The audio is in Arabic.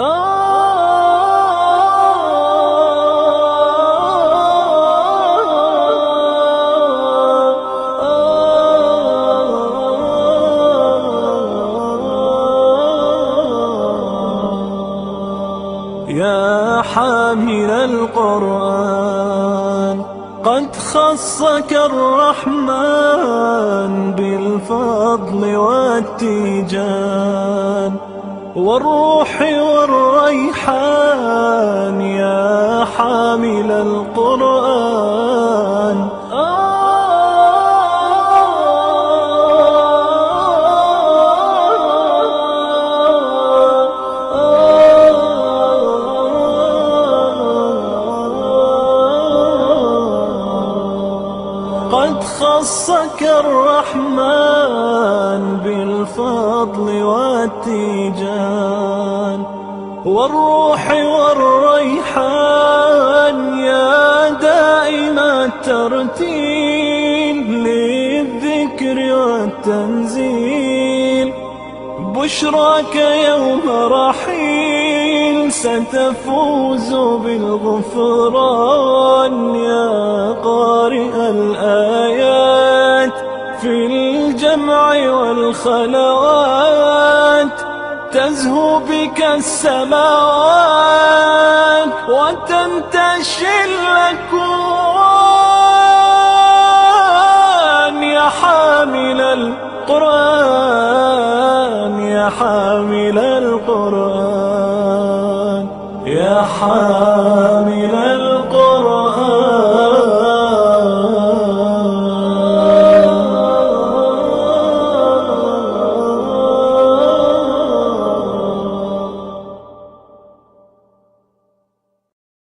يا حامل القرآن قد خصك الرحمن بالفضل والتيجان والروح والريحان، يا حامل القرآن. قد خصك الرحمن بالفضل والتيجان والروح والريحان، يا دائم الترتيل للذكر والتنزيل. بشراك يوم رحيل ستفوز بالغفران، يا قارئ الآيات في الجمع والخلوات. تزهو بك السماوات وتنتشي الأكوان، يا حامل القرآن، يا حامل القرآن، يا حامل